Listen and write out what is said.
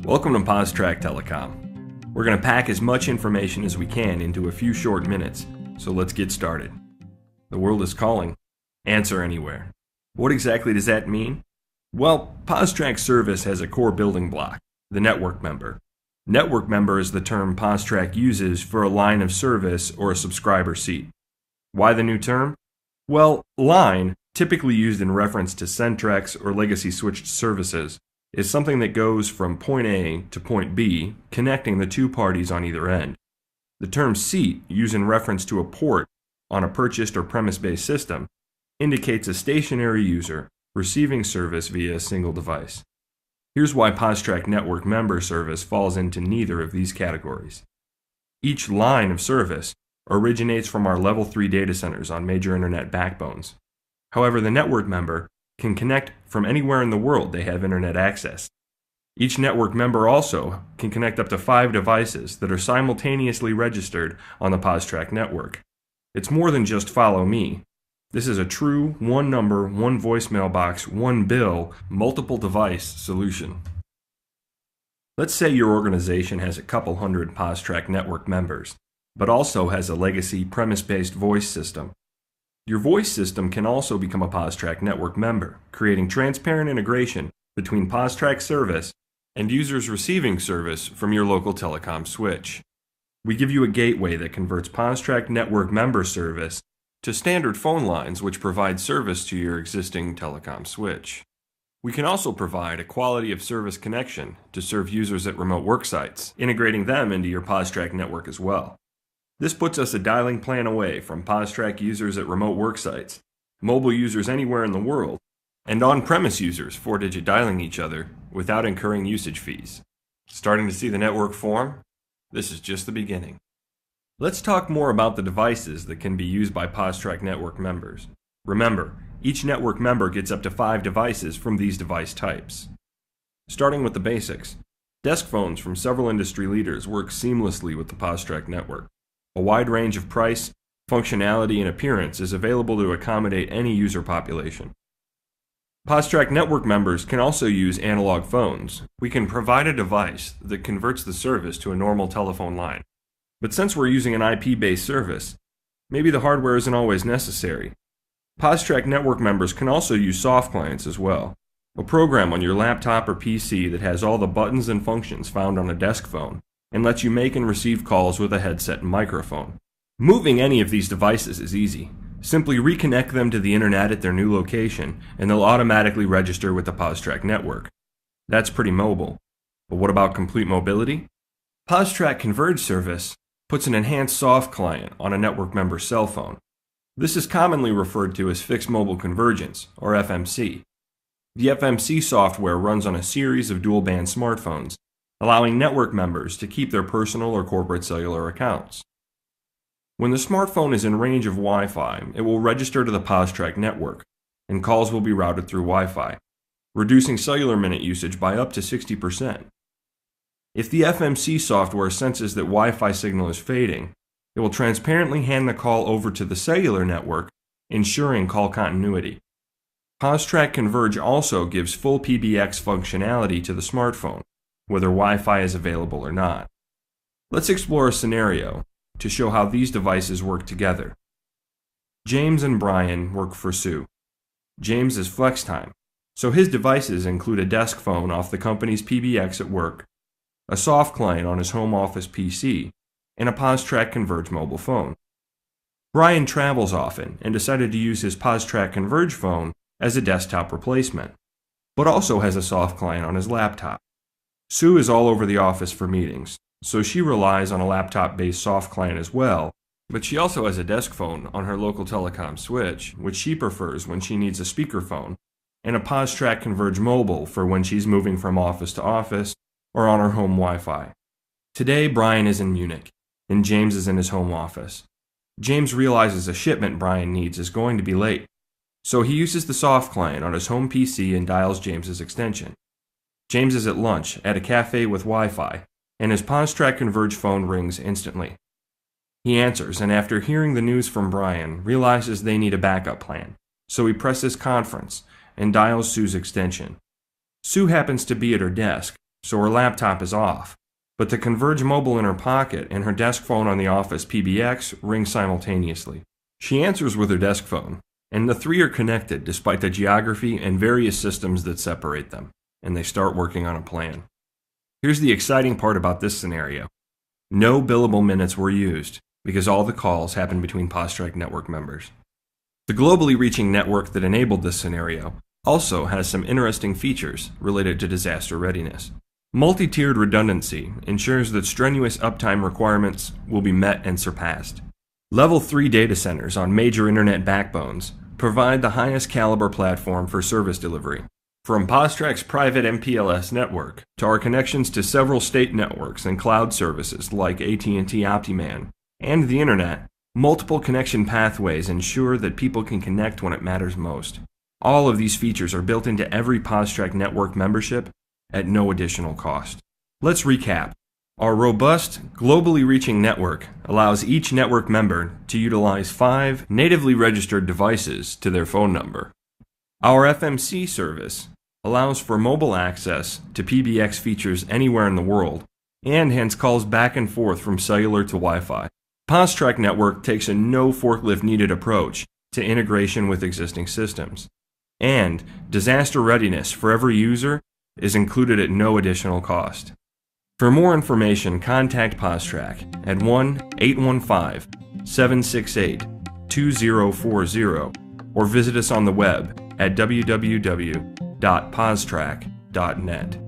Welcome to PosTrack Telecom. We're going to pack as much information as we can into a few short minutes, so let's get started. The world is calling. Answer anywhere. What exactly does that mean? Well, PosTrack service has a core building block, the network member. Network member is the term PosTrack uses for a line of service or a subscriber seat. Why the new term? Well, line, typically used in reference to Centrex or legacy switched services, is something that goes from point A to point B, connecting the two parties on either end. The term seat, used in reference to a port on a purchased or premise-based system, indicates a stationary user receiving service via a single device. Here's why PosTrack network member service falls into neither of these categories. Each line of service originates from our Level 3 data centers on major internet backbones. However, the network member can connect from anywhere in the world they have internet access. Each network member also can connect up to 5 devices that are simultaneously registered on the PosTrack network. It's more than just follow me. This is a true one number, one voicemail box, one bill, multiple device solution. Let's say your organization has a couple hundred PosTrack network members, but also has a legacy premise-based voice system. Your voice system can also become a PosTrack network member, creating transparent integration between PosTrack service and users receiving service from your local telecom switch. We give you a gateway that converts PosTrack network member service to standard phone lines which provide service to your existing telecom switch. We can also provide a quality of service connection to serve users at remote work sites, integrating them into your PosTrack network as well. This puts us a dialing plan away from PosTrack users at remote work sites, mobile users anywhere in the world, and on-premise users 4-digit dialing each other without incurring usage fees. Starting to see the network form? This is just the beginning. Let's talk more about the devices that can be used by PosTrack network members. Remember, each network member gets up to 5 devices from these device types. Starting with the basics, desk phones from several industry leaders work seamlessly with the PosTrack network. A wide range of price, functionality, and appearance is available to accommodate any user population. PosTrack network members can also use analog phones. We can provide a device that converts the service to a normal telephone line. But since we're using an IP-based service, maybe the hardware isn't always necessary. PosTrack network members can also use soft clients as well, a program on your laptop or PC that has all the buttons and functions found on a desk phone, and lets you make and receive calls with a headset and microphone. Moving any of these devices is easy. Simply reconnect them to the internet at their new location, and they'll automatically register with the PosTrack network. That's pretty mobile. But what about complete mobility? PosTrack Converge service puts an enhanced soft client on a network member's cell phone. This is commonly referred to as fixed mobile convergence, or FMC. The FMC software runs on a series of dual-band smartphones, allowing network members to keep their personal or corporate cellular accounts. When the smartphone is in range of Wi-Fi, it will register to the PosTrack network, and calls will be routed through Wi-Fi, reducing cellular minute usage by up to 60%. If the FMC software senses that Wi-Fi signal is fading, it will transparently hand the call over to the cellular network, ensuring call continuity. PosTrack Converge also gives full PBX functionality to the smartphone, whether Wi-Fi is available or not. Let's explore a scenario to show how these devices work together. James and Brian work for Sue. James is flex time, so his devices include a desk phone off the company's PBX at work, a soft client on his home office PC, and a PosTrack Converge mobile phone. Brian travels often and decided to use his PosTrack Converge phone as a desktop replacement, but also has a soft client on his laptop. Sue is all over the office for meetings, so she relies on a laptop-based soft client as well, but she also has a desk phone on her local telecom switch, which she prefers when she needs a speakerphone, and a PosTrack Converge mobile for when she's moving from office to office or on her home Wi-Fi. Today, Brian is in Munich, and James is in his home office. James realizes a shipment Brian needs is going to be late, so he uses the soft client on his home PC and dials James's extension. James is at lunch at a cafe with Wi-Fi, and his PosTrack Converge phone rings instantly. He answers, and after hearing the news from Brian, realizes they need a backup plan, so he presses conference and dials Sue's extension. Sue happens to be at her desk, so her laptop is off. But the Converge mobile in her pocket and her desk phone on the office PBX ring simultaneously. She answers with her desk phone, and the three are connected despite the geography and various systems that separate them, and they start working on a plan. Here's the exciting part about this scenario. No billable minutes were used, because all the calls happened between PosTrack network members. The globally reaching network that enabled this scenario also has some interesting features related to disaster readiness. Multi-tiered redundancy ensures that strenuous uptime requirements will be met and surpassed. Level 3 data centers on major internet backbones provide the highest caliber platform for service delivery. From PosTrack's private MPLS network to our connections to several state networks and cloud services like AT&T OptiMan and the internet, multiple connection pathways ensure that people can connect when it matters most. All of these features are built into every PosTrack network membership at no additional cost. Let's recap. Our robust, globally reaching network allows each network member to utilize 5 natively registered devices to their phone number. Our FMC service allows for mobile access to PBX features anywhere in the world, and hence calls back and forth from cellular to Wi-Fi. PosTrack network takes a no forklift needed approach to integration with existing systems. And disaster readiness for every user is included at no additional cost. For more information, contact PosTrack at 1-815-768-2040 or visit us on the web at www.postrack.net.